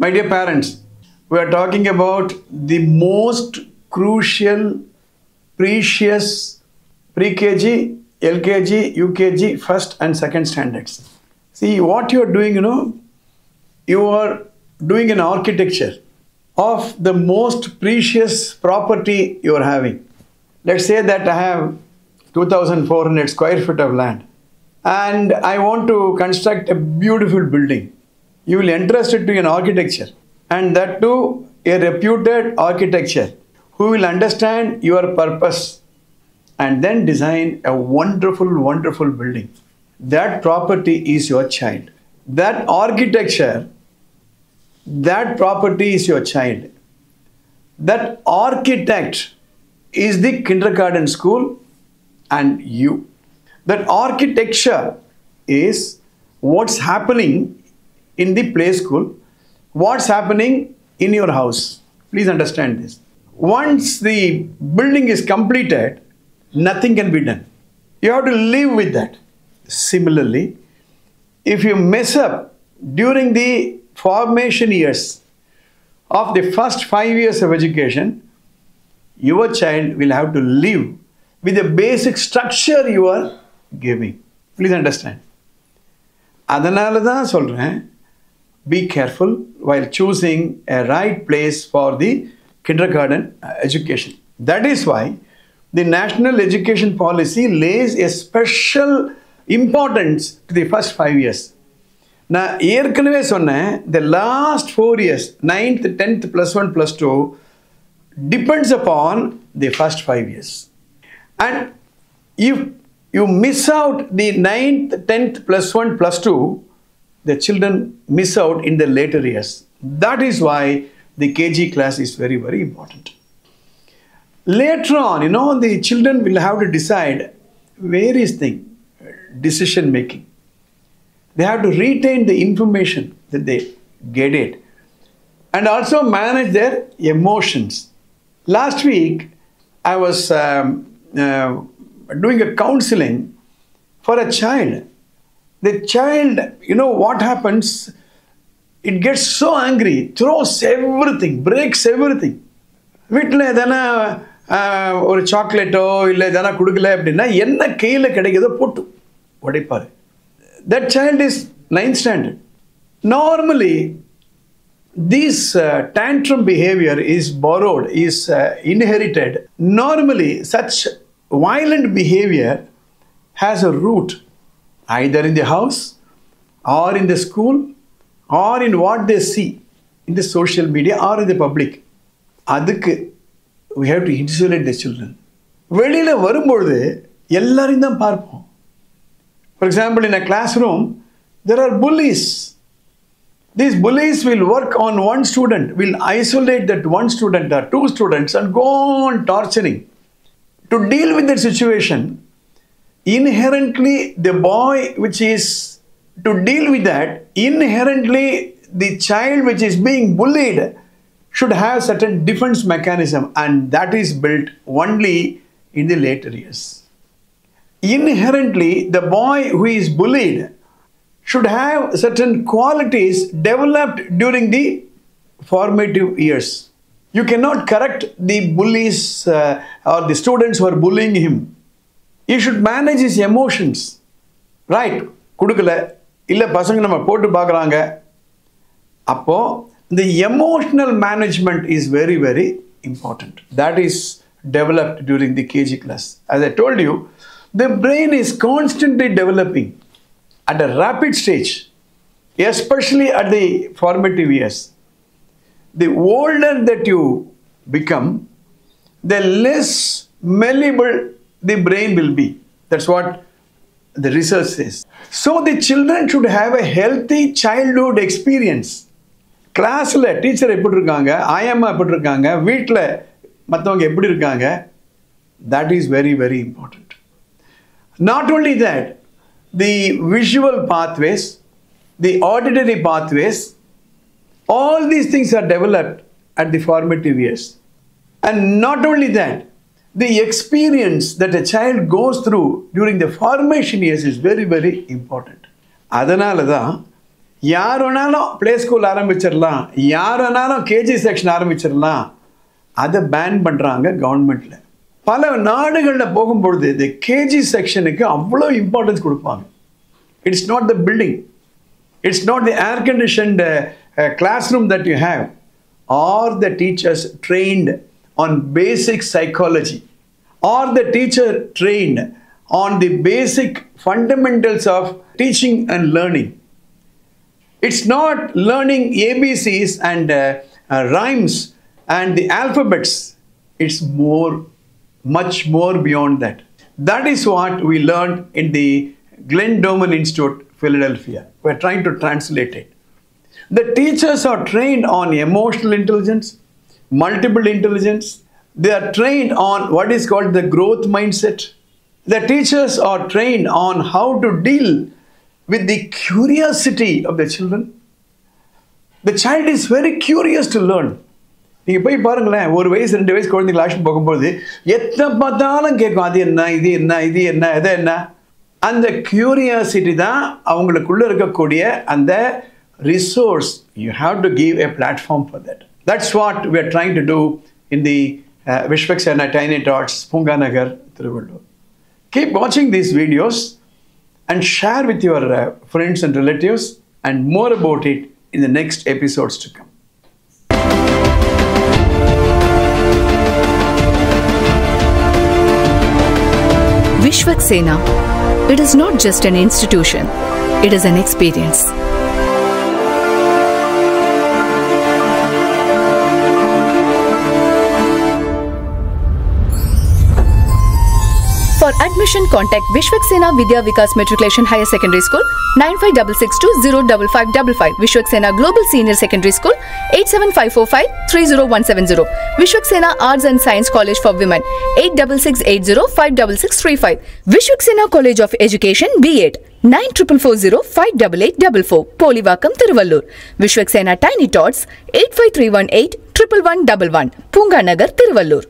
My dear parents, we are talking about the most crucial, precious pre-KG, LKG, UKG, first and second standards. See, what you are doing, you are doing an architecture of the most precious property you are having. Let's say that I have 2,400 square feet of land and I want to construct a beautiful building. You will entrust it to an architecture, and that too a reputed architecture who will understand your purpose and then design a wonderful, wonderful building. That property is your child. That architecture, that property is your child. That architect is the kindergarten school and you. That architecture is what's happening in the play school, what's happening in your house. Please understand this. Once the building is completed, nothing can be done. You have to live with that. Similarly, if you mess up during the formation years of the first 5 years of education, your child will have to live with the basic structure you are giving. Please understand. அதனால தான் சொல்றேன், be careful while choosing a right place for the kindergarten education. That is why the National Education Policy lays a special importance to the first 5 years. நான் ஏற்கனவே சொன்னேன், the last 4 years, 9th, 10th, plus 1, plus 2, depends upon the first 5 years. And if you miss out the 9th, 10th, plus 1, plus 2, the children miss out in the later years. That is why the KG class is very, very important. Later on, the children will have to decide various things, decision making. They have to retain the information that they get it and also manage their emotions. Last week, I was doing a counseling for a child. The child, what happens? It gets so angry, throws everything, breaks everything. வீட்டில் எதனா ஒரு சாக்லேட்டோ இல்லை எதனா கொடுக்கல அப்படின்னா என்ன கையில் கிடைக்கிறதோ போட்டு உடைப்பார். That child is 9th standard. Normally, this tantrum behavior is borrowed, is inherited. Normally, such violent behavior has a root either in the house or in the school or in what they see in the social media or in the public. அதுக்கு we have to insulate the children. வெளியில் வரும்பொழுது எல்லாரையும் தான் பார்ப்போம். For example, in a classroom, there are bullies. These bullies will work on one student, will isolate that one student or two students and go on torturing. To deal with that situation, inherently the boy which is to deal with that, inherently the child which is being bullied should have certain defense mechanism, and that is built only in the later years. Inherently, the boy who is bullied should have certain qualities developed during the formative years. You cannot correct the bullies or the students who are bullying him. He should manage his emotions. Right? கொடுக்கல இல்லை பசங்க நம்ம போட்டு பார்க்குறாங்க. அப்போ the emotional management is very, very important. That is developed during the KG class. As I told you, the brain is constantly developing at a rapid stage, especially at the formative years. The older that you become, the less malleable the brain will be. That's what the research says. So the children should have a healthy childhood experience. கிளாஸில் teacher எப்படி இருக்காங்க, ஆயம்மா எப்படி இருக்காங்க, வீட்டில் மற்றவங்க எப்படி இருக்காங்க, that is very, very important. Not only that, the visual pathways, the auditory pathways, all these things are developed at the formative years. And not only that, the experience that a child goes through during the formation years is very, very important. அதனால தான் யார் வேணாலும் play school ஆரம்பிச்சிடலாம், யார் வேணாலும் KG section ஆரம்பிச்சிடலாம். அதை pan பண்ணுறாங்க கவர்மெண்ட்டில். பல நாடுகளில் போகும்பொழுது இந்த கேஜி செக்ஷனுக்கு அவ்வளோ இம்பார்ட்டன்ஸ் கொடுப்பாங்க. It's not the building, it's not the air conditioned classroom that you have. Are the teachers trained on basic psychology? Are the teacher trained on the basic fundamentals of teaching and learning? It's not learning ABCs and rhymes and the alphabets. It's much more beyond that. That is what we learned in the Glenn Doman Institute, Philadelphia. We're trying to translate it. The teachers are trained on emotional intelligence, multiple intelligence. They are trained on what is called the growth mindset. The teachers are trained on how to deal with the curiosity of the children. The child is very curious to learn. நீங்கள் போய் பாருங்களேன், 1 வயசு 2 வயசு குழந்தைங்க கிளாஸுக்கு போகும்போது எத்தனை பார்த்தாலும் கேட்கும், அது என்ன, இது என்ன, இது என்ன, எது என்ன. அந்த கியூரியாசிட்டி தான் அவங்களுக்குள்ள இருக்கக்கூடிய அந்த resource. You have to give a platform for that. That's what we are trying to do in the Vishwaksenaa Tiny Tots, Punganagar, Thiruvallur. Keep watching these videos and share with your friends and relatives, and more about it in the next episodes to come. Vishwaksenaa. It is not just an institution, it is an experience. For admission, contact Vishwaksenaa Vidya Vikas Matriculation Higher Secondary School 9566205555, Vishwaksenaa Global Senior Secondary School 87545-30170, Vishwaksenaa Arts and Science College for Women 8680566635, Vishwaksenaa College of Education B.Ed 9440588844, Polivakam, Thiruvallur, Vishwaksenaa Tiny Tots 85318 11111, Punganagar, Thiruvallur.